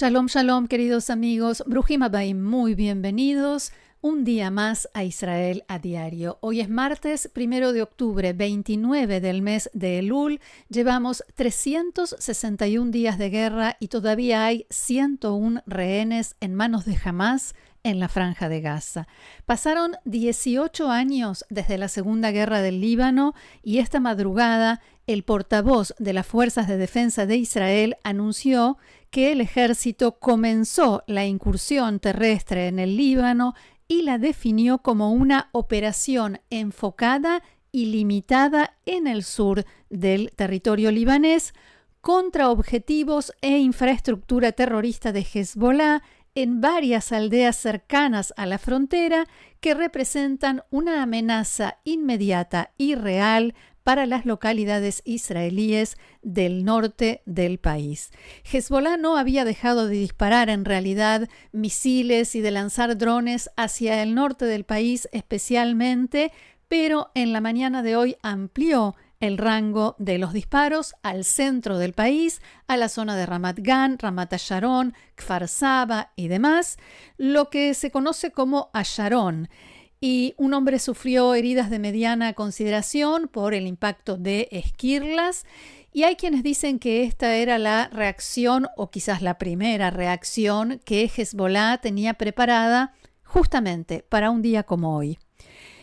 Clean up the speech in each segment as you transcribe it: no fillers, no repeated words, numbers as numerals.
Shalom, shalom, queridos amigos. Bruhim Habayim, muy bienvenidos. Un día más a Israel a diario. Hoy es martes 1 de octubre, 29 del mes de Elul. Llevamos 361 días de guerra y todavía hay 101 rehenes en manos de Hamás en la Franja de Gaza. Pasaron 18 años desde la Segunda Guerra del Líbano y esta madrugada el portavoz de las Fuerzas de Defensa de Israel anunció que el ejército comenzó la incursión terrestre en el Líbano y la definió como una operación enfocada y limitada en el sur del territorio libanés contra objetivos e infraestructura terrorista de Hezbollah en varias aldeas cercanas a la frontera que representan una amenaza inmediata y real para las localidades israelíes del norte del país. Hezbollah no había dejado de disparar en realidad misiles y de lanzar drones hacia el norte del país especialmente, pero en la mañana de hoy amplió el rango de los disparos al centro del país, a la zona de Ramat Gan, Ramat Asharon, Kfar Saba y demás, lo que se conoce como Asharon. Y un hombre sufrió heridas de mediana consideración por el impacto de esquirlas. Y hay quienes dicen que esta era la reacción, o quizás la primera reacción, que Hezbollah tenía preparada justamente para un día como hoy.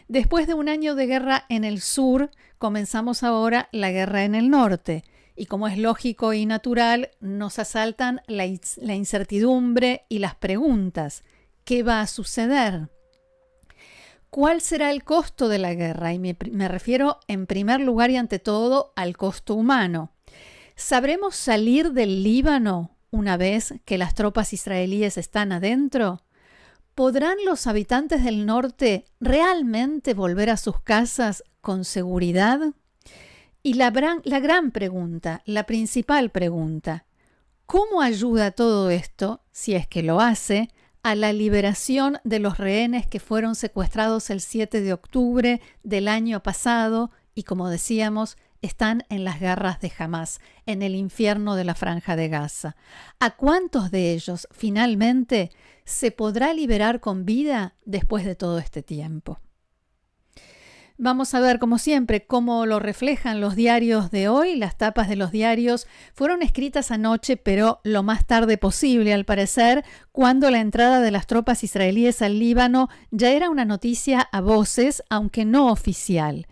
Después de un año de guerra en el sur, comenzamos ahora la guerra en el norte. Y como es lógico y natural, nos asaltan la incertidumbre y las preguntas. ¿Qué va a suceder? ¿Cuál será el costo de la guerra? Y me refiero en primer lugar y ante todo al costo humano. ¿Sabremos salir del Líbano una vez que las tropas israelíes están adentro? ¿Podrán los habitantes del norte realmente volver a sus casas con seguridad? Y la gran pregunta, la principal pregunta, ¿cómo ayuda todo esto, si es que lo hace, a la liberación de los rehenes que fueron secuestrados el 7 de octubre del año pasado y, como decíamos, están en las garras de Hamás, en el infierno de la Franja de Gaza? ¿A cuántos de ellos finalmente se podrá liberar con vida después de todo este tiempo? Vamos a ver, como siempre, cómo lo reflejan los diarios de hoy. Las tapas de los diarios fueron escritas anoche, pero lo más tarde posible, al parecer, cuando la entrada de las tropas israelíes al Líbano ya era una noticia a voces, aunque no oficial.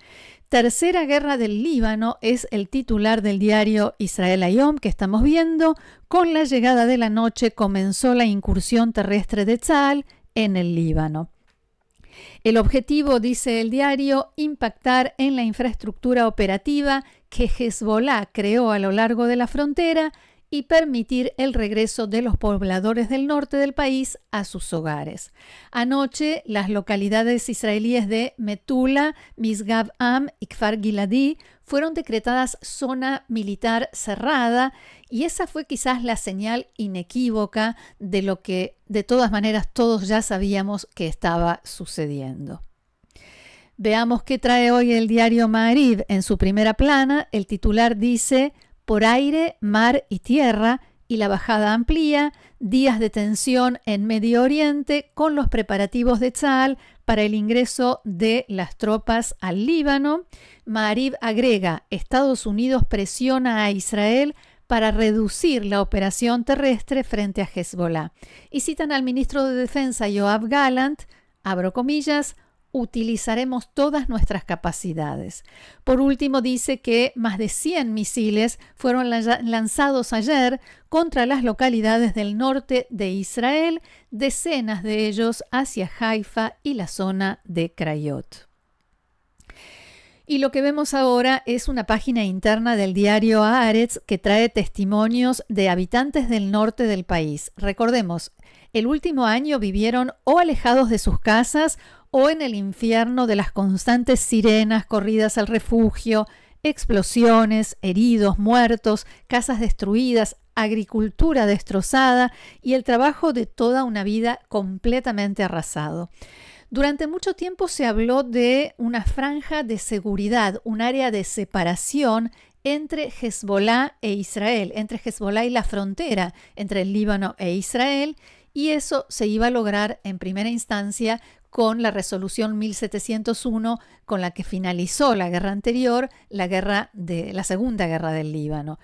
Tercera guerra del Líbano es el titular del diario Israel Hayom que estamos viendo. Con la llegada de la noche comenzó la incursión terrestre de Tzahal en el Líbano. El objetivo, dice el diario, impactar en la infraestructura operativa que Hezbollah creó a lo largo de la frontera y permitir el regreso de los pobladores del norte del país a sus hogares. Anoche, las localidades israelíes de Metula, Misgab Am y Kfar Giladi fueron decretadas zona militar cerrada y esa fue quizás la señal inequívoca de lo que de todas maneras todos ya sabíamos que estaba sucediendo. Veamos qué trae hoy el diario Ma'ariv. En su primera plana, el titular dice: por aire, mar y tierra, y la bajada amplía, días de tensión en Medio Oriente con los preparativos de Tzahal para el ingreso de las tropas al Líbano. Ma'ariv agrega: Estados Unidos presiona a Israel para reducir la operación terrestre frente a Hezbollah. Y citan al ministro de Defensa Yoav Gallant, abro comillas, utilizaremos todas nuestras capacidades. Por último, dice que más de 100 misiles fueron lanzados ayer contra las localidades del norte de Israel, decenas de ellos hacia Haifa y la zona de Krayot. Y lo que vemos ahora es una página interna del diario Haaretz que trae testimonios de habitantes del norte del país. Recordemos, el último año vivieron o alejados de sus casas o en el infierno de las constantes sirenas, corridas al refugio, explosiones, heridos, muertos, casas destruidas, agricultura destrozada y el trabajo de toda una vida completamente arrasado. Durante mucho tiempo se habló de una franja de seguridad, un área de separación entre Hezbolá e Israel, entre Hezbolá y la frontera entre el Líbano e Israel, y eso se iba a lograr en primera instancia con la resolución 1701 con la que finalizó la guerra anterior, la Segunda Guerra del Líbano.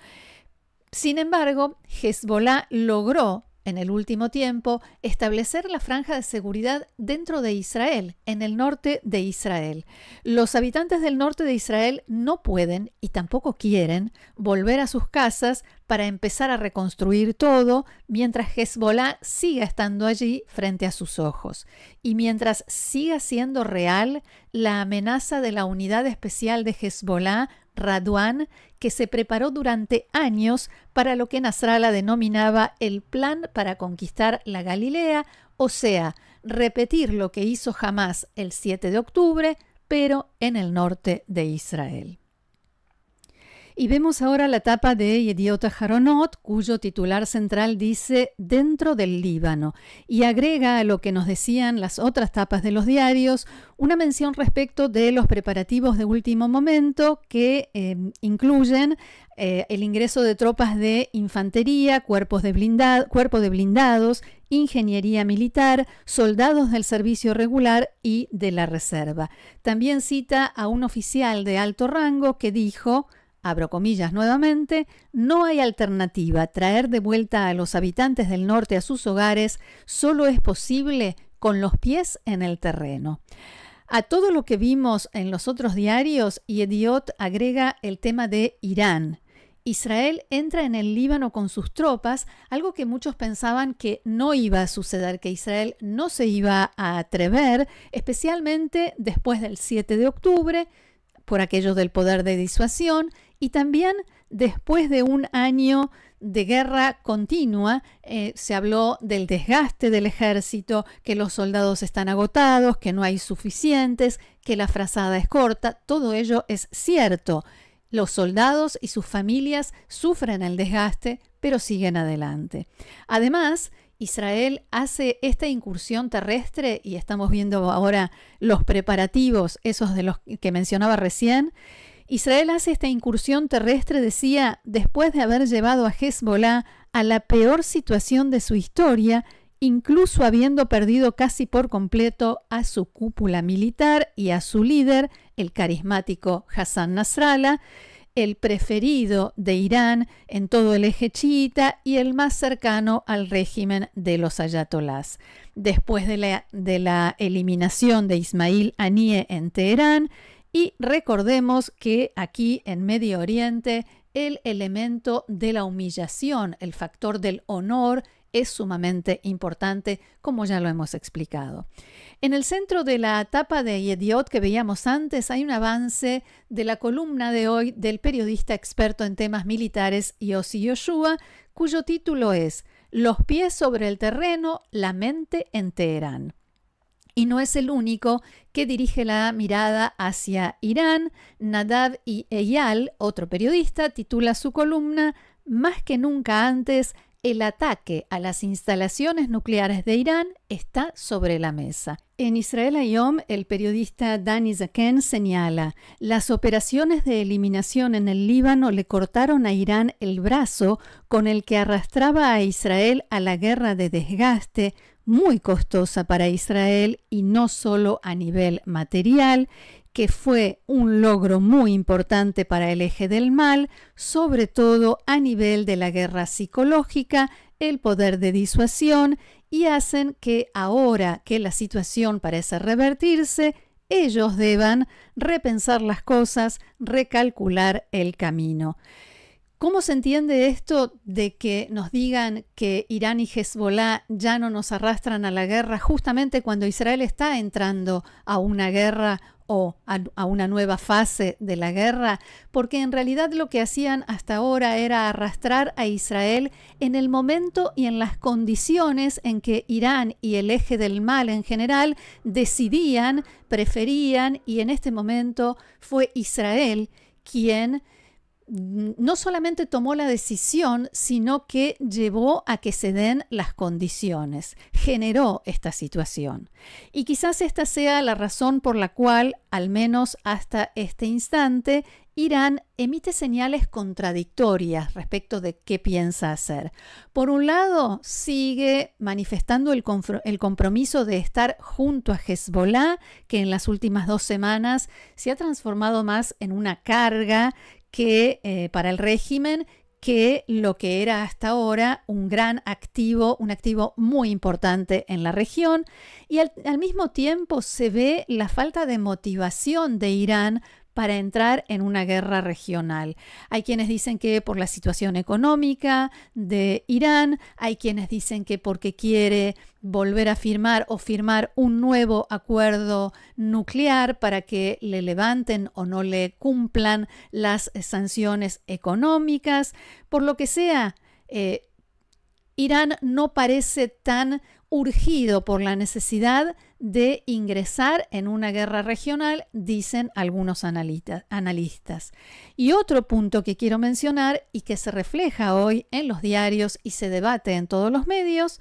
Sin embargo, Hezbolá logró en el último tiempo establecer la franja de seguridad dentro de Israel, en el norte de Israel. Los habitantes del norte de Israel no pueden y tampoco quieren volver a sus casas para empezar a reconstruir todo mientras Hezbolá siga estando allí frente a sus ojos. Y mientras siga siendo real la amenaza de la unidad especial de Hezbolá, Radwan, que se preparó durante años para lo que Nasrallah denominaba el plan para conquistar la Galilea, o sea, repetir lo que hizo Hamás el 7 de octubre, pero en el norte de Israel. Y vemos ahora la tapa de Yediot Aharonot, cuyo titular central dice «Dentro del Líbano», y agrega a lo que nos decían las otras tapas de los diarios una mención respecto de los preparativos de último momento que incluyen el ingreso de tropas de infantería, cuerpos de blindados, ingeniería militar, soldados del servicio regular y de la reserva. También cita a un oficial de alto rango que dijo, abro comillas nuevamente, no hay alternativa. Traer de vuelta a los habitantes del norte a sus hogares solo es posible con los pies en el terreno. A todo lo que vimos en los otros diarios, Yediot agrega el tema de Irán. Israel entra en el Líbano con sus tropas, algo que muchos pensaban que no iba a suceder, que Israel no se iba a atrever, especialmente después del 7 de octubre, por aquello del poder de disuasión, y también después de un año de guerra continua. Se habló del desgaste del ejército, que los soldados están agotados, que no hay suficientes, que la frazada es corta. Todo ello es cierto. Los soldados y sus familias sufren el desgaste, pero siguen adelante. Además, Israel hace esta incursión terrestre, y estamos viendo ahora los preparativos, esos de los que mencionaba recién. Israel hace esta incursión terrestre, decía, después de haber llevado a Hezbolá a la peor situación de su historia, incluso habiendo perdido casi por completo a su cúpula militar y a su líder, el carismático Hassan Nasrallah, el preferido de Irán en todo el eje chiita y el más cercano al régimen de los ayatolás. Después de la eliminación de Ismail Haniyeh en Teherán, y recordemos que aquí en Medio Oriente el elemento de la humillación, el factor del honor, es sumamente importante, como ya lo hemos explicado. En el centro de la tapa de Yediot que veíamos antes hay un avance de la columna de hoy del periodista experto en temas militares Yossi Yoshua, cuyo título es «Los pies sobre el terreno, la mente en Teherán». Y no es el único que dirige la mirada hacia Irán. Nadav y Eyal, otro periodista, titula su columna «Más que nunca antes, el ataque a las instalaciones nucleares de Irán está sobre la mesa». En Israel Hayom, el periodista Dani Zaken señala: las operaciones de eliminación en el Líbano le cortaron a Irán el brazo con el que arrastraba a Israel a la guerra de desgaste, muy costosa para Israel y no solo a nivel material, que fue un logro muy importante para el eje del mal, sobre todo a nivel de la guerra psicológica, el poder de disuasión, y hacen que ahora que la situación parece revertirse, ellos deban repensar las cosas, recalcular el camino. ¿Cómo se entiende esto de que nos digan que Irán y Hezbolá ya no nos arrastran a la guerra justamente cuando Israel está entrando a una guerra o a una nueva fase de la guerra? Porque en realidad lo que hacían hasta ahora era arrastrar a Israel en el momento y en las condiciones en que Irán y el eje del mal en general decidían, preferían, y en este momento fue Israel quien no solamente tomó la decisión, sino que llevó a que se den las condiciones, generó esta situación. Y quizás esta sea la razón por la cual, al menos hasta este instante, Irán emite señales contradictorias respecto de qué piensa hacer. Por un lado, sigue manifestando el compromiso de estar junto a Hezbollah, que en las últimas 2 semanas se ha transformado más en una carga que para el régimen que lo que era hasta ahora un activo muy importante en la región. Y al mismo tiempo se ve la falta de motivación de Irán para entrar en una guerra regional. Hay quienes dicen que por la situación económica de Irán, hay quienes dicen que porque quiere volver a firmar un nuevo acuerdo nuclear para que le levanten o no le cumplan las sanciones económicas. Por lo que sea, Irán no parece tan urgido por la necesidad de ingresar en una guerra regional, dicen algunos analistas. Y otro punto que quiero mencionar y que se refleja hoy en los diarios y se debate en todos los medios,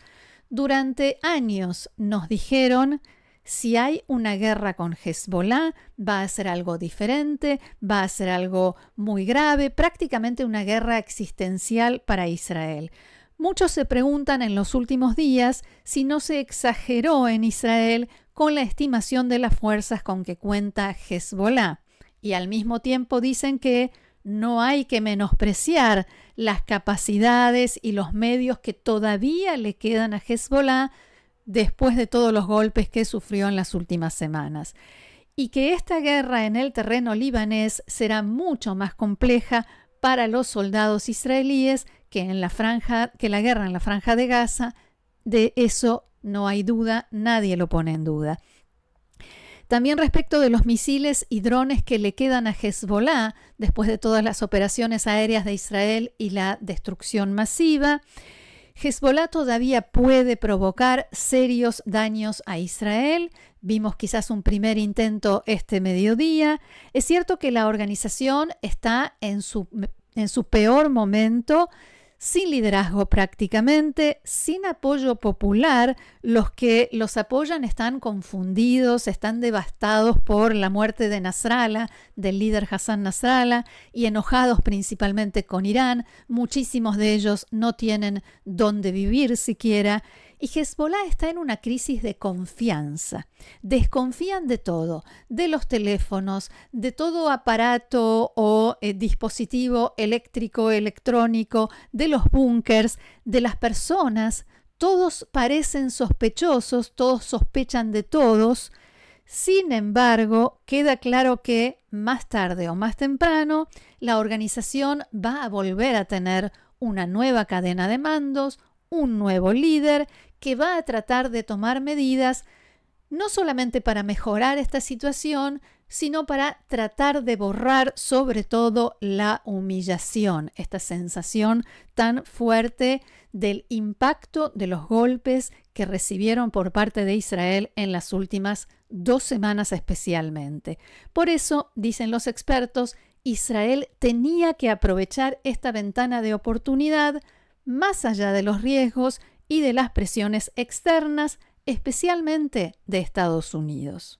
durante años nos dijeron: si hay una guerra con Hezbollah, va a ser algo diferente, va a ser algo muy grave, prácticamente una guerra existencial para Israel. Muchos se preguntan en los últimos días si no se exageró en Israel con la estimación de las fuerzas con que cuenta Hezbollah. Y al mismo tiempo dicen que no hay que menospreciar las capacidades y los medios que todavía le quedan a Hezbollah después de todos los golpes que sufrió en las últimas semanas. Y que esta guerra en el terreno libanés será mucho más compleja para los soldados israelíes que la guerra en la Franja de Gaza. De eso no hay duda, nadie lo pone en duda. También respecto de los misiles y drones que le quedan a Hezbollah después de todas las operaciones aéreas de Israel y la destrucción masiva, Hezbollah todavía puede provocar serios daños a Israel. Vimos quizás un primer intento este mediodía. Es cierto que la organización está en su peor momento, sin liderazgo prácticamente, sin apoyo popular. Los que los apoyan están confundidos, están devastados por la muerte de Nasrallah, del líder Hassan Nasrallah, y enojados principalmente con Irán. Muchísimos de ellos no tienen dónde vivir siquiera. Y Hezbollah está en una crisis de confianza. Desconfían de todo, de los teléfonos, de todo aparato o dispositivo eléctrico, electrónico, de los búnkers, de las personas. Todos parecen sospechosos, todos sospechan de todos. Sin embargo, queda claro que más tarde o más temprano la organización va a volver a tener una nueva cadena de mandos, un nuevo líder que va a tratar de tomar medidas no solamente para mejorar esta situación, sino para tratar de borrar sobre todo la humillación, esta sensación tan fuerte del impacto de los golpes que recibieron por parte de Israel en las últimas 2 semanas especialmente. Por eso, dicen los expertos, Israel tenía que aprovechar esta ventana de oportunidad más allá de los riesgos y de las presiones externas, especialmente de Estados Unidos.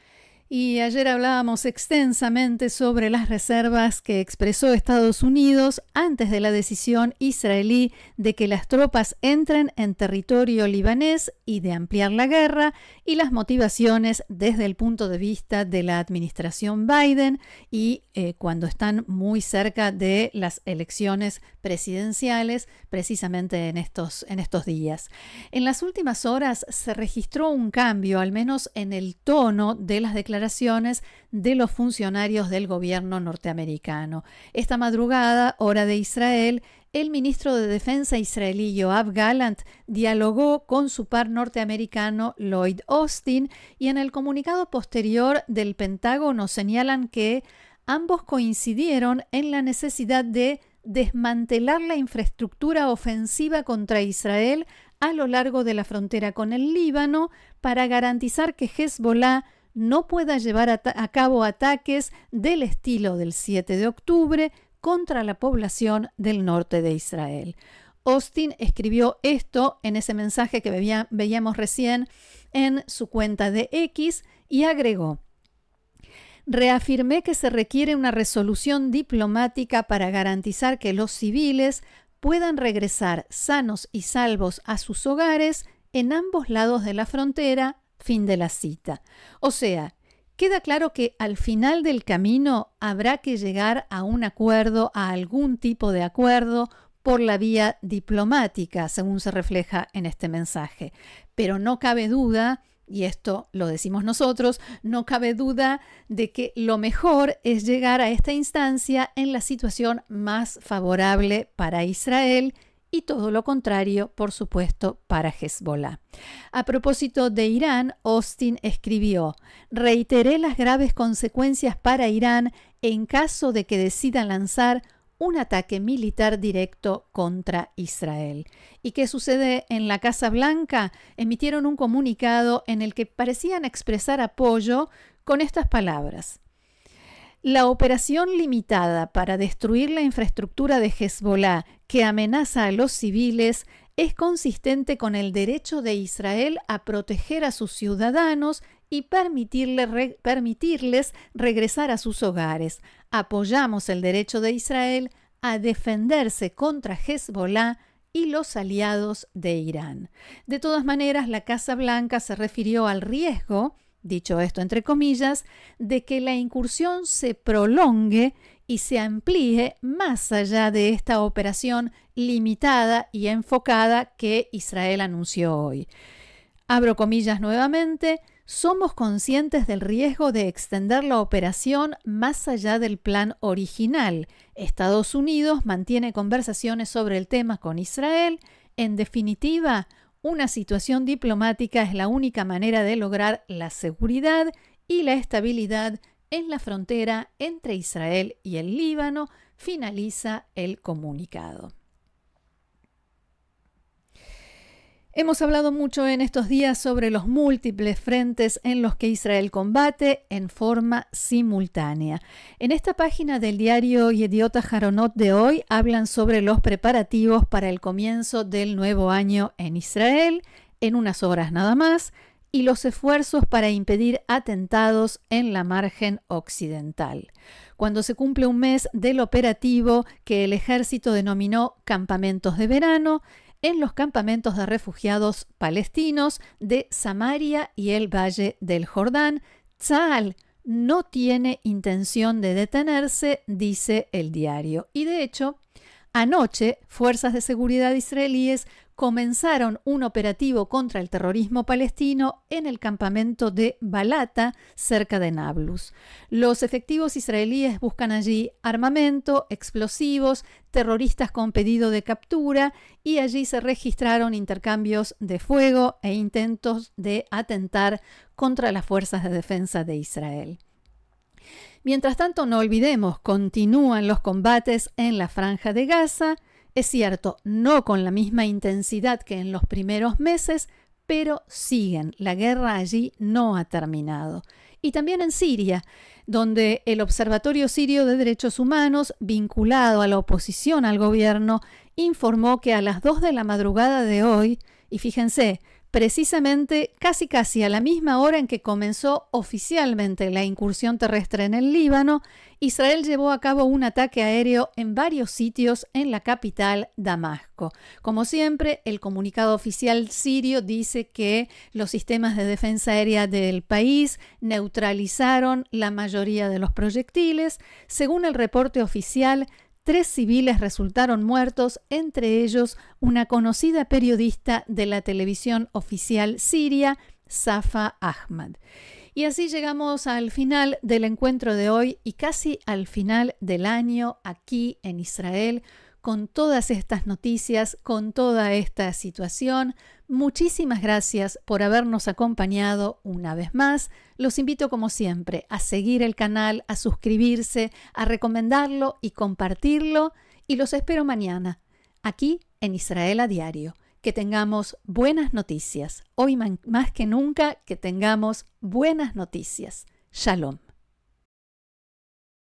Y ayer hablábamos extensamente sobre las reservas que expresó Estados Unidos antes de la decisión israelí de que las tropas entren en territorio libanés y de ampliar la guerra, y las motivaciones desde el punto de vista de la administración Biden y cuando están muy cerca de las elecciones presidenciales, precisamente en estos días. En las últimas horas se registró un cambio, al menos en el tono de las declaraciones de los funcionarios del gobierno norteamericano. Esta madrugada, hora de Israel, el ministro de Defensa israelí Yoav Gallant dialogó con su par norteamericano Lloyd Austin, y en el comunicado posterior del Pentágono señalan que ambos coincidieron en la necesidad de desmantelar la infraestructura ofensiva contra Israel a lo largo de la frontera con el Líbano para garantizar que Hezbollah no pueda llevar a cabo ataques del estilo del 7 de octubre contra la población del norte de Israel. Austin escribió esto en ese mensaje que veíamos recién en su cuenta de X y agregó: reafirmé que se requiere una resolución diplomática para garantizar que los civiles puedan regresar sanos y salvos a sus hogares en ambos lados de la frontera. Fin de la cita. O sea, queda claro que al final del camino habrá que llegar a un acuerdo, a algún tipo de acuerdo por la vía diplomática, según se refleja en este mensaje. Pero no cabe duda, y esto lo decimos nosotros, no cabe duda de que lo mejor es llegar a esta instancia en la situación más favorable para Israel y todo lo contrario, por supuesto, para Hezbollah. A propósito de Irán, Austin escribió: reiteré las graves consecuencias para Irán en caso de que decida lanzar un ataque militar directo contra Israel. ¿Y qué sucede en la Casa Blanca? Emitieron un comunicado en el que parecían expresar apoyo con estas palabras: la operación limitada para destruir la infraestructura de Hezbollah que amenaza a los civiles es consistente con el derecho de Israel a proteger a sus ciudadanos y permitirles regresar a sus hogares. Apoyamos el derecho de Israel a defenderse contra Hezbollah y los aliados de Irán. De todas maneras, la Casa Blanca se refirió al riesgo, dicho esto entre comillas, de que la incursión se prolongue y se amplíe más allá de esta operación limitada y enfocada que Israel anunció hoy. Abro comillas nuevamente: somos conscientes del riesgo de extender la operación más allá del plan original. Estados Unidos mantiene conversaciones sobre el tema con Israel. En definitiva, una situación diplomática es la única manera de lograr la seguridad y la estabilidad en la frontera entre Israel y el Líbano, finaliza el comunicado. Hemos hablado mucho en estos días sobre los múltiples frentes en los que Israel combate en forma simultánea. En esta página del diario Yediot Aharonot de hoy hablan sobre los preparativos para el comienzo del nuevo año en Israel, en unas horas nada más, y los esfuerzos para impedir atentados en la margen occidental. Cuando se cumple un mes del operativo que el ejército denominó campamentos de verano, en los campamentos de refugiados palestinos de Samaria y el Valle del Jordán, Tzahal no tiene intención de detenerse, dice el diario. Y de hecho, anoche, fuerzas de seguridad israelíes comenzaron un operativo contra el terrorismo palestino en el campamento de Balata, cerca de Nablus. Los efectivos israelíes buscan allí armamento, explosivos, terroristas con pedido de captura, y allí se registraron intercambios de fuego e intentos de atentar contra las fuerzas de defensa de Israel. Mientras tanto, no olvidemos, continúan los combates en la Franja de Gaza. Es cierto, no con la misma intensidad que en los primeros meses, pero siguen. La guerra allí no ha terminado. Y también en Siria, donde el Observatorio Sirio de Derechos Humanos, vinculado a la oposición al gobierno, informó que a las 2 de la madrugada de hoy, y fíjense, precisamente casi a la misma hora en que comenzó oficialmente la incursión terrestre en el Líbano, Israel llevó a cabo un ataque aéreo en varios sitios en la capital, Damasco. Como siempre, el comunicado oficial sirio dice que los sistemas de defensa aérea del país neutralizaron la mayoría de los proyectiles. Según el reporte oficial, 3 civiles resultaron muertos, entre ellos una conocida periodista de la televisión oficial siria, Safa Ahmad. Y así llegamos al final del encuentro de hoy y casi al final del año aquí en Israel, con todas estas noticias, con toda esta situación. Muchísimas gracias por habernos acompañado una vez más. Los invito, como siempre, a seguir el canal, a suscribirse, a recomendarlo y compartirlo. Y los espero mañana, aquí en Israel a Diario. Que tengamos buenas noticias. Hoy más que nunca, que tengamos buenas noticias. Shalom.